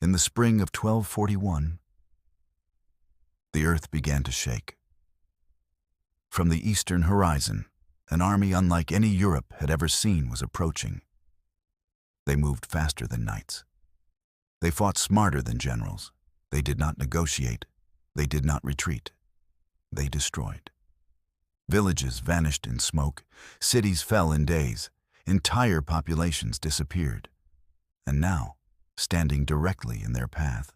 In the spring of 1241, the earth began to shake. From the eastern horizon, an army unlike any Europe had ever seen was approaching. They moved faster than knights. They fought smarter than generals. They did not negotiate. They did not retreat. They destroyed. Villages vanished in smoke. Cities fell in days. Entire populations disappeared. And now, standing directly in their path,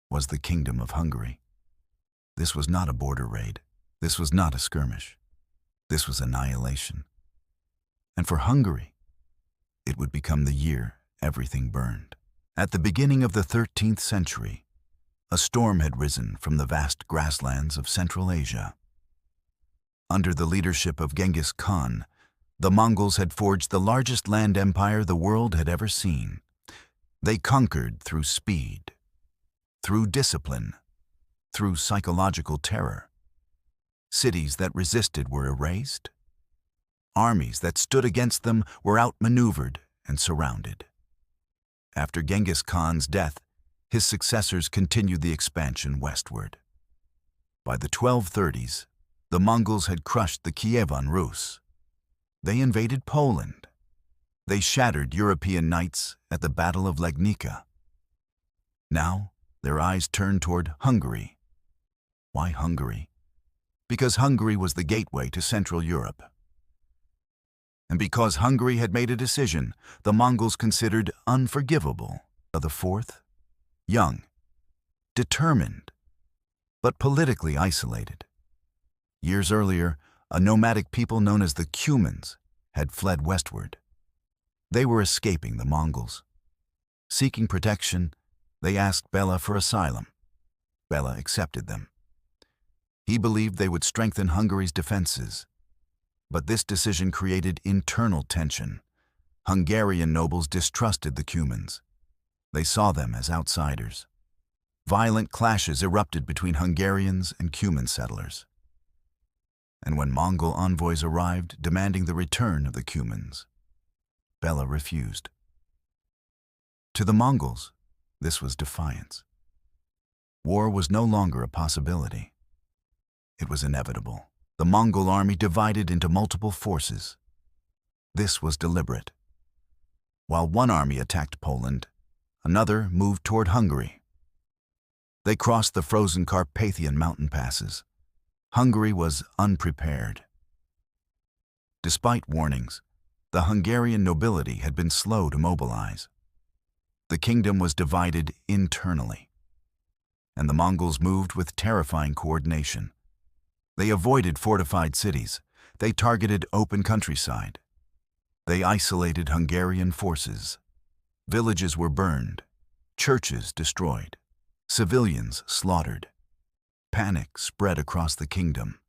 was the Kingdom of Hungary. This was not a border raid. This was not a skirmish. This was annihilation. And for Hungary, it would become the year everything burned. At the beginning of the 13th century, a storm had risen from the vast grasslands of Central Asia. Under the leadership of Genghis Khan, the Mongols had forged the largest land empire the world had ever seen. They conquered through speed, through discipline, through psychological terror. Cities that resisted were erased. Armies that stood against them were outmaneuvered and surrounded. After Genghis Khan's death, his successors continued the expansion westward. By the 1230s, the Mongols had crushed the Kievan Rus. They invaded Poland. They shattered European knights at the Battle of Legnica. Now, their eyes turned toward Hungary. Why Hungary? Because Hungary was the gateway to Central Europe. And because Hungary had made a decision the Mongols considered unforgivable. The fourth, young, determined, but politically isolated. Years earlier, a nomadic people known as the Cumans had fled westward. They were escaping the Mongols. Seeking protection, they asked Béla for asylum. Béla accepted them. He believed they would strengthen Hungary's defenses. But this decision created internal tension. Hungarian nobles distrusted the Cumans. They saw them as outsiders. Violent clashes erupted between Hungarians and Cuman settlers. And when Mongol envoys arrived demanding the return of the Cumans, Béla refused. To the Mongols, this was defiance. War was no longer a possibility. It was inevitable. The Mongol army divided into multiple forces. This was deliberate. While one army attacked Poland, another moved toward Hungary. They crossed the frozen Carpathian mountain passes. Hungary was unprepared. Despite warnings, the Hungarian nobility had been slow to mobilize. The kingdom was divided internally, and the Mongols moved with terrifying coordination. They avoided fortified cities. They targeted open countryside. They isolated Hungarian forces. Villages were burned, churches destroyed, civilians slaughtered. Panic spread across the kingdom.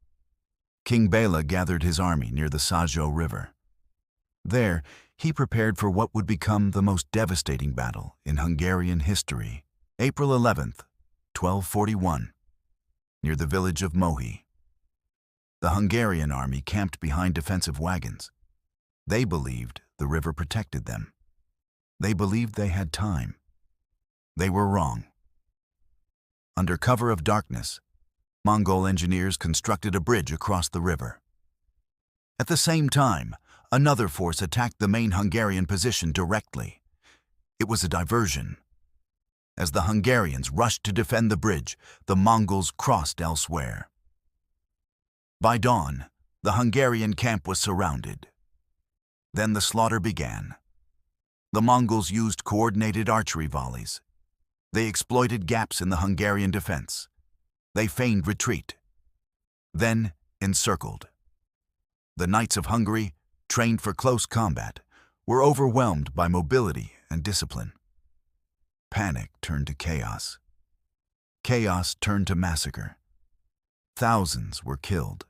King Béla gathered his army near the Sajo River. There, he prepared for what would become the most devastating battle in Hungarian history. April 11th, 1241, near the village of Mohi. The Hungarian army camped behind defensive wagons. They believed the river protected them. They believed they had time. They were wrong. Under cover of darkness, Mongol engineers constructed a bridge across the river. At the same time, another force attacked the main Hungarian position directly. It was a diversion. As the Hungarians rushed to defend the bridge, the Mongols crossed elsewhere. By dawn, the Hungarian camp was surrounded. Then the slaughter began. The Mongols used coordinated archery volleys. They exploited gaps in the Hungarian defense. They feigned retreat, then encircled. The knights of Hungary, trained for close combat, were overwhelmed by mobility and discipline. Panic turned to chaos. Chaos turned to massacre. Thousands were killed.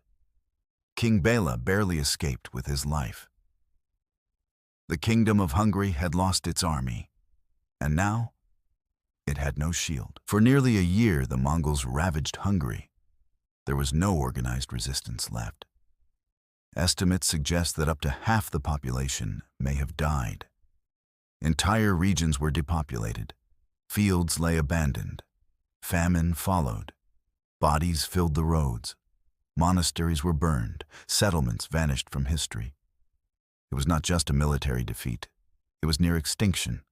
King Béla barely escaped with his life. The Kingdom of Hungary had lost its army, and now it had no shield. For nearly a year, the Mongols ravaged Hungary. There was no organized resistance left. Estimates suggest that up to half the population may have died. Entire regions were depopulated. Fields lay abandoned. Famine followed. Bodies filled the roads. Monasteries were burned. Settlements vanished from history. It was not just a military defeat. It was near extinction.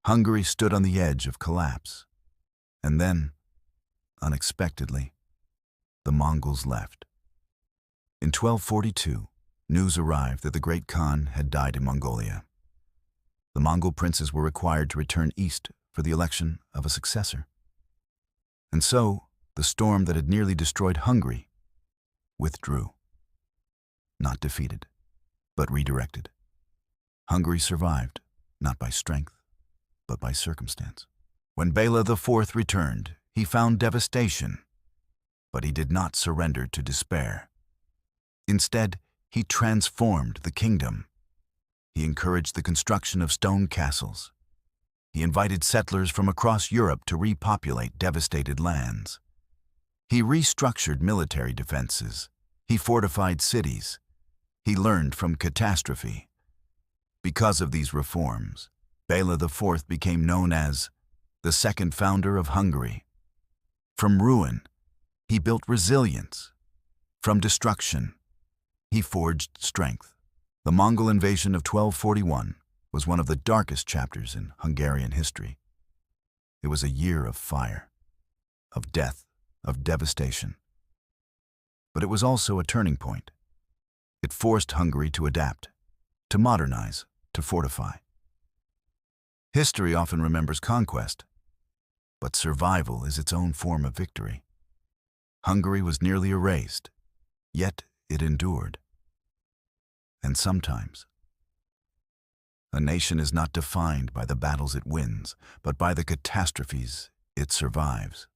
Hungary stood on the edge of collapse. And then, unexpectedly, the Mongols left. In 1242, news arrived that the great Khan had died in Mongolia. The Mongol princes were required to return east for the election of a successor. And so, the storm that had nearly destroyed Hungary withdrew. Not defeated, but redirected. Hungary survived, not by strength, but by circumstance. When Béla IV returned, he found devastation, but he did not surrender to despair. Instead, he transformed the kingdom. He encouraged the construction of stone castles. He invited settlers from across Europe to repopulate devastated lands. He restructured military defenses. He fortified cities. He learned from catastrophe. Because of these reforms, Béla IV became known as the second founder of Hungary. From ruin, he built resilience. From destruction, he forged strength. The Mongol invasion of 1241 was one of the darkest chapters in Hungarian history. It was a year of fire, of death, of devastation. But it was also a turning point. It forced Hungary to adapt, to modernize, to fortify. History often remembers conquest, but survival is its own form of victory. Hungary was nearly erased, yet it endured. And sometimes, a nation is not defined by the battles it wins, but by the catastrophes it survives.